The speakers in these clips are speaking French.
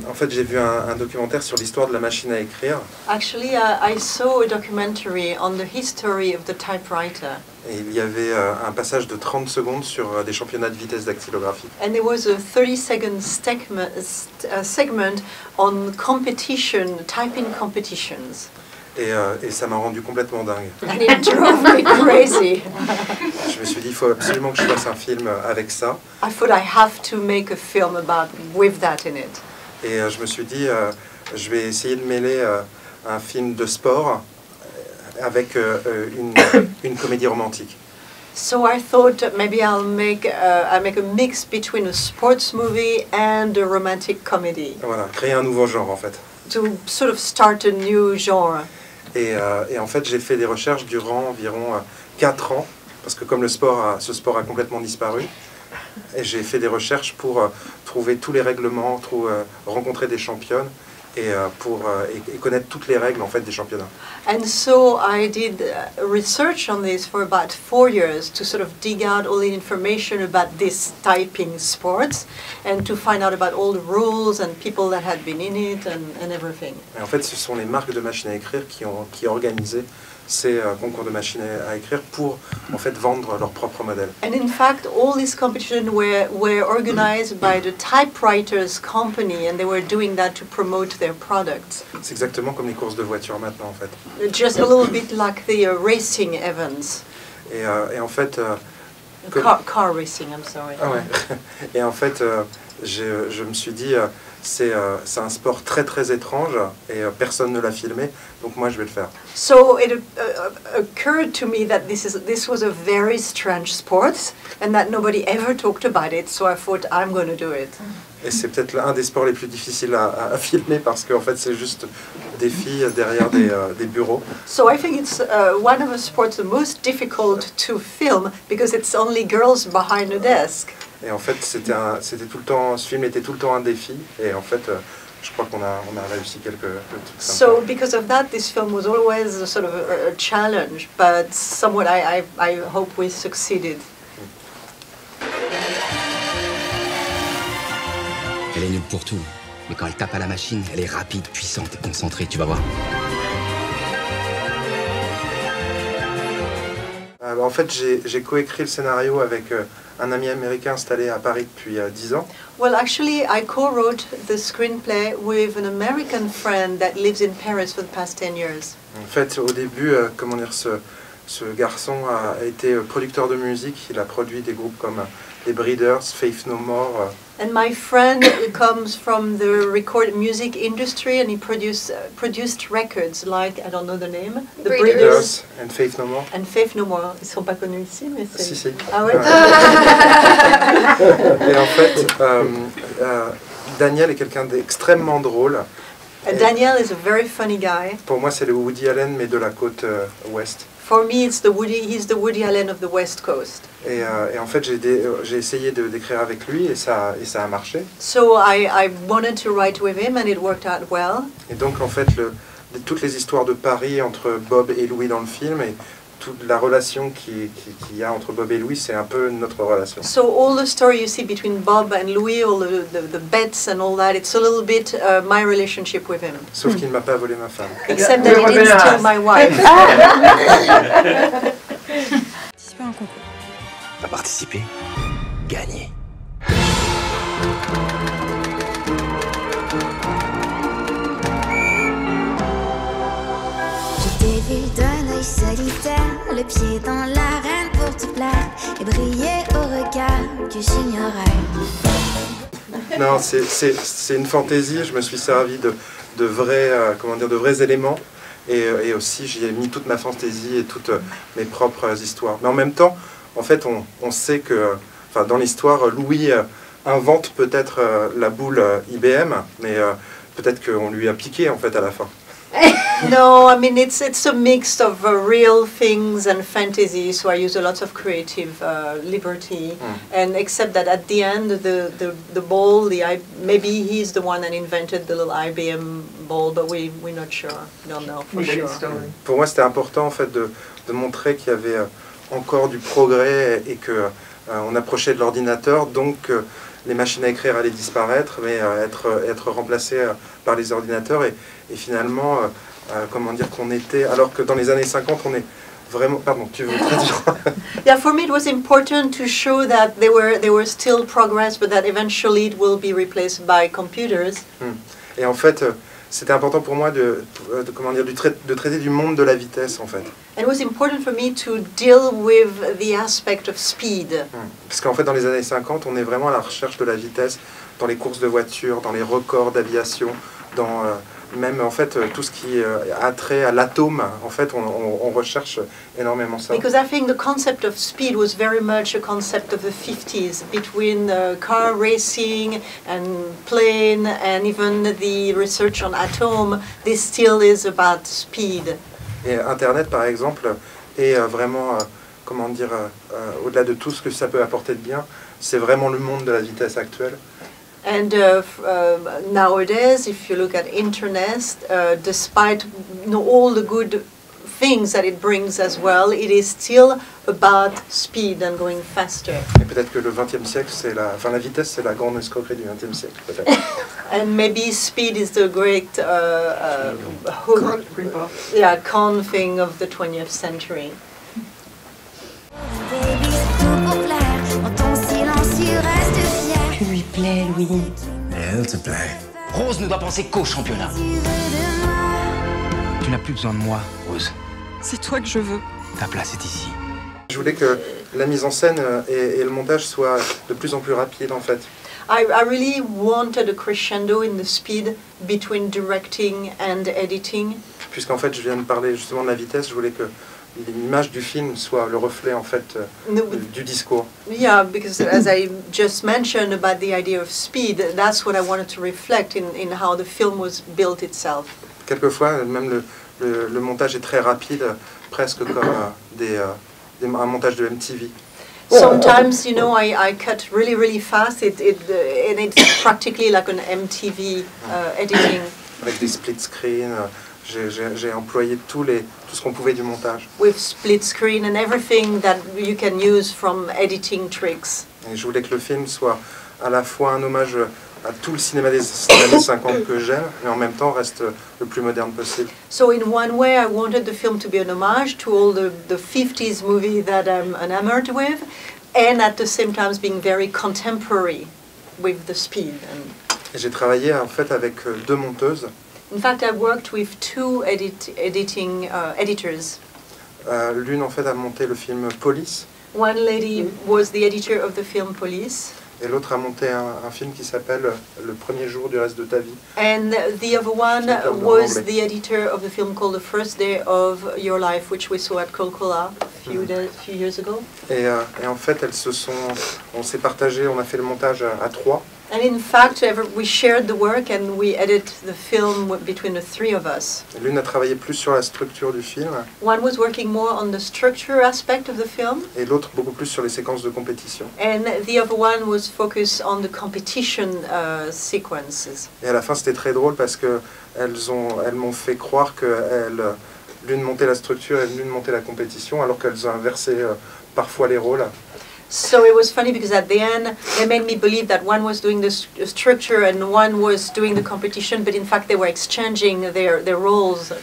En fait, j'ai vu un documentaire sur l'histoire de la machine à écrire. Actually, I saw a documentary on the history of the typewriter. Et il y avait un passage de 30 secondes sur des championnats de vitesse dactylographie. And there was a 30-second segment on competition, typing competitions. Et ça m'a rendu complètement dingue. And it drove me crazy. Je me suis dit, il faut absolument que je fasse un film avec ça. I thought I have to make a film with that in it. Et je me suis dit, je vais essayer de mêler un film de sport avec une comédie romantique. So I thought that maybe I'll make a mix between a sports movie and a romantic comedy. Voilà, créer un nouveau genre en fait. To sort of start a new genre. Et en fait, j'ai fait des recherches durant environ 4 ans, parce que comme ce sport a complètement disparu, et j'ai fait des recherches pour trouver tous les règlements, rencontrer des championnes, et connaître toutes les règles en fait des championnats. And so I did research on this for about 4 years to sort of dig out all the information about this typing sports and to find out about all the rules and people that had been in it and everything. Et en fait, ce sont les marques de machines à écrire qui organisaient ces concours de machines à écrire pour en fait vendre leurs propres modèles. And in fact, all these competitions were organized by the typewriters company, and they were doing that to promote their products. C'est exactement comme les courses de voitures maintenant en fait. Just a little bit like the racing events. Et en fait. Car racing, I'm sorry. Ah ouais. Et en fait, je me suis dit. C'est un sport très très étrange et personne ne l'a filmé, donc moi je vais le faire. So it occurred to me that this was a very strange sport and that nobody ever talked about it, so I thought I'm going to do it. Et c'est peut-être un des sports les plus difficiles à filmer parce qu'en fait c'est juste des filles derrière des bureaux. So I think it's one of the sports the most difficult to film because it's only girls behind a desk. Et en fait, c'était tout le temps, ce film était tout le temps un défi. Et en fait, je crois qu'on a réussi quelques trucs sympas. So because of that, this film was always a sort of a challenge, but somewhat I hope we succeeded. Elle est nulle pour tout, mais quand elle tape à la machine, elle est rapide, puissante et concentrée, tu vas voir. En fait, j'ai coécrit le scénario avec un ami américain installé à Paris depuis 10 ans. Well, actually, I co-wrote the screenplay with an American friend that lives in Paris for the past 10 years. En fait, au début, comment dire, ce garçon a été producteur de musique. Il a produit des groupes comme les Breeders, Faith No More. And my friend comes from the recorded music industry, and he produced records like, I don't know the name, the Breeders and Faith No More. And Faith No More. Ils sont pas connus ici, mais c'est... Si, si. Ah ouais. Et en fait, Daniel est quelqu'un d'extrêmement drôle. Daniel is a very funny guy. Pour moi, c'est le Woody Allen, mais de la côte ouest. For me, he's the Woody Allen of the West Coast. Et en fait, j'ai essayé d'écrire avec lui et ça a marché. So I wanted to write with him and it worked out well. Et donc en fait, toutes les histoires de Paris entre Bob et Louis dans le film et toute la relation qu'il y a entre Bob et Louis, c'est un peu notre relation. So all the story you see between Bob and Louis, all the bets and all that, it's a little bit my relationship with him. Sauf qu'il ne m'a pas volé ma femme. Except that he didn't steal my wife. Participer à un concours. Pas participer, gagner. Je t'ai vu d'un œil solitaire, le pied dans l'arène pour te plaire et briller au regard que j'ignorais. Non, c'est une fantaisie. Je me suis servi de vrais éléments et aussi j'y ai mis toute ma fantaisie et toutes mes propres histoires. Mais en même temps, en fait, on sait que, enfin, dans l'histoire, Louis invente peut-être la boule IBM, mais peut-être qu'on lui a piqué en fait à la fin. No, I mean it's a mix of real things and fantasy. So I use a lot of creative liberty, and except that at the end, the ball, maybe he's the one that invented the little IBM ball, but we're not sure. We don't know for sure. Pour moi, c'était important en fait de montrer qu'il y avait encore du progrès et que on approchait de l'ordinateur, donc les machines à écrire allaient disparaître, mais être remplacées par les ordinateurs. Et finalement, comment dire qu'on était... Alors que dans les années 50, on est vraiment... Pardon, tu veux traduire? Yeah, for me it was important to show that there were still progress, but that eventually it will be replaced by computers. Et en fait, c'était important pour moi comment dire, de traiter du monde de la vitesse, en fait. And it was important for me to deal with the aspect of speed. Parce qu'en fait, dans les années 50, on est vraiment à la recherche de la vitesse dans les courses de voitures, dans les records d'aviation, dans même en fait tout ce qui a trait à l'atome. En fait, on recherche énormément ça. Because I think the concept of speed was very much a concept of the 50s, between car racing and plane and even the research on atom. This still is about speed. Et Internet, par exemple, est vraiment, comment dire, au-delà de tout ce que ça peut apporter de bien, c'est vraiment le monde de la vitesse actuelle. And nowadays, if you look at internet, despite all the good things that it brings as well, it is still about speed and going faster. Et peut-être que le XXe siècle, la vitesse, c'est la grande escroquerie du XXe siècle, peut-être. And maybe speed is the great con thing of the 20th century. Tu lui plais, Louis. Elle te plaît. Rose ne doit penser qu'au championnat. Tu n'as plus besoin de moi, Rose. C'est toi que je veux. Ta place est ici. Je voulais que la mise en scène et le montage soient de plus en plus rapides, en fait. I really wanted a crescendo in the speed between directing and editing. Puisqu'en fait, je viens de parler justement de la vitesse, je voulais que l'image du film soit le reflet, en fait, du discours. Yeah, because as I just mentioned about the idea of speed, that's what I wanted to reflect in how the film was built itself. Quelquefois, même le montage est très rapide, presque comme un montage de MTV. Sometimes, you know, I cut really fast, and it's practically like an MTV editing. Avec des split screens, j'ai employé tout ce qu'on pouvait du montage. With split screen and everything that you can use from editing tricks. Et je voulais que le film soit à la fois un hommage à tout le cinéma des années 50 que j'aime, mais en même temps reste le plus moderne possible. So in one way, I wanted the film to be an homage to all the 50s movie that I'm enamored with, and at the same time being very contemporary with the speed. Et j'ai travaillé en fait avec deux monteuses. In fact, I worked with two editors. L'une en fait a monté le film Police. One lady was the editor of the film Police. Et l'autre a monté un film qui s'appelle Le premier jour du reste de ta vie. And the other one was the editor of the film called The First Day of Your Life, which we saw at COLCOA a few years ago. Et en fait, on s'est partagé, on a fait le montage à trois. And in fact, we shared the work and we edited the film between the three of us. L'une a travaillé plus sur la structure du film. One was working more on the structure aspect of the film. Et l'autre beaucoup plus sur les séquences de compétition. And the other one was focused on the competition sequences. Et à la fin, c'était très drôle parce que elles m'ont fait croire que l'une montait la structure et l'une montait la compétition, alors qu'elles ont inversé parfois les rôles. So it was funny because at the end they made me believe that one was doing the structure and one was doing the competition, but in fact they were exchanging their roles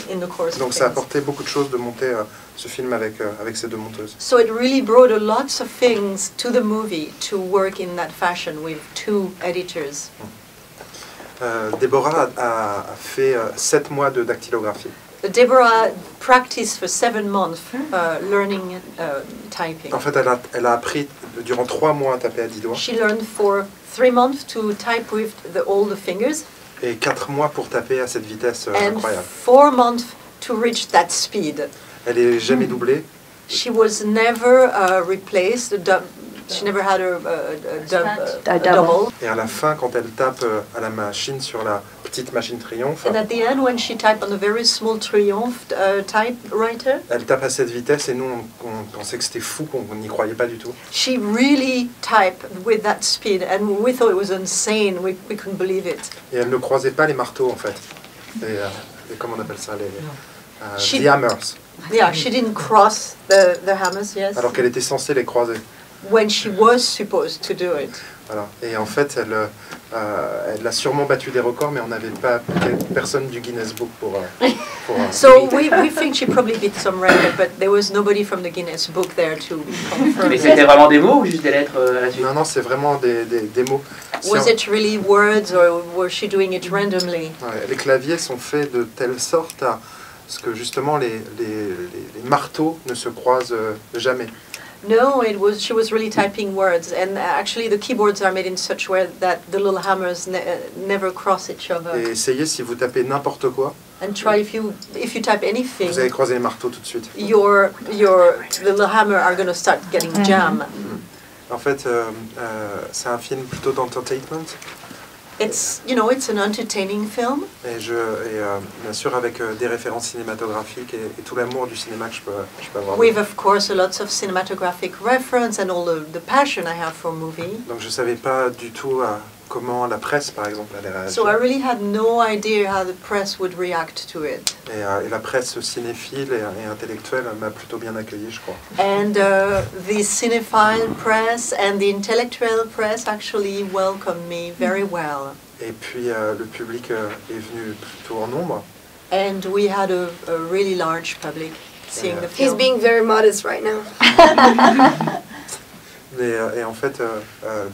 in the course. Donc ça apportait beaucoup de choses de monter ce film avec ces deux monteuses. So it really brought lots of things to the movie to work in that fashion with two editors. Déborah a fait 7 mois de dactylographie. Deborah practiced for 7 months learning typing. En fait, elle a appris durant 3 mois à taper à 10 doigts. She learned for 3 months to type with all the fingers. Et 4 mois pour taper à cette vitesse and incroyable. 4 months to reach that speed. Elle est jamais doublée. She was never replaced. She never had a double. Et à la fin, quand elle tape à la machine sur la petite machine Triomphe, And at the end, when she typed on a very small Triumph typewriter, elle tape à cette vitesse et nous, on pensait que c'était fou, qu'on n'y croyait pas du tout. she really typed with that speed, and we thought it was insane. We couldn't believe it. Et elle ne croisait pas les marteaux, en fait. Et comment on appelle ça, the hammers. Yeah, she didn't cross the hammers, yes. Alors qu'elle était censée les croiser. when she was supposed to do it. Voilà. Et en fait, elle a sûrement battu des records, mais on n'avait pas personne du Guinness Book pour So we think she probably beat some record, but there was nobody from the Guinness Book there to confirm. Mais c'était vraiment des mots ou juste des lettres à la suite? Non, c'est vraiment des mots. Was it really words or was she doing it randomly? Ouais, les claviers sont faits de telle sorte à ce que justement les marteaux ne se croisent jamais. No, she was really typing words, and actually the keyboards are made in such a way that the little hammers never cross each other. Et essayez, si vous tapez n'importe quoi, and try if you type anything, vous allez croiser les marteaux tout de suite. Your little hammer are going to start getting jam. En fait, c'est un film plutôt d'entertainment. It's an entertaining film. Et bien sûr avec des références cinématographiques et tout l'amour du cinéma que je peux avoir. With of course lots of cinematographic reference and all the passion I have for movie. Donc je savais pas du tout comment la presse par exemple allait réagir. So I really had no idea how the press would react to it. Et la presse cinéphile et intellectuelle m'a plutôt bien accueilli, je crois. And the cinephile press and the intellectual press actually welcomed me very well. Et puis le public est venu plutôt en nombre. And we had a really large public seeing the film. He's being very modest right now. Et en fait,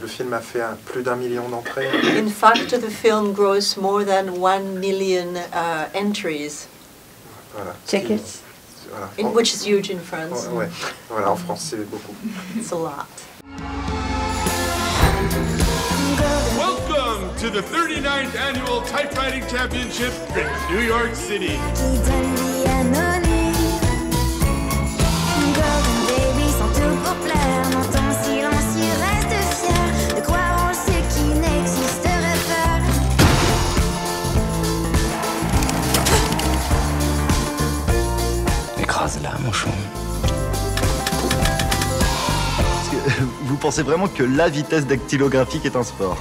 le film a fait plus d'1 million d'entrées. In fact, the film grossed more than 1 million entries. Voilà. Tickets. Voilà. Which is huge in France. Ouais. Voilà, en France, c'est beaucoup. It's a lot. Welcome to the 39th Annual Typewriting Championship in New York City. Écrase-la, mon chou. Vous pensez vraiment que la vitesse dactylographique est un sport?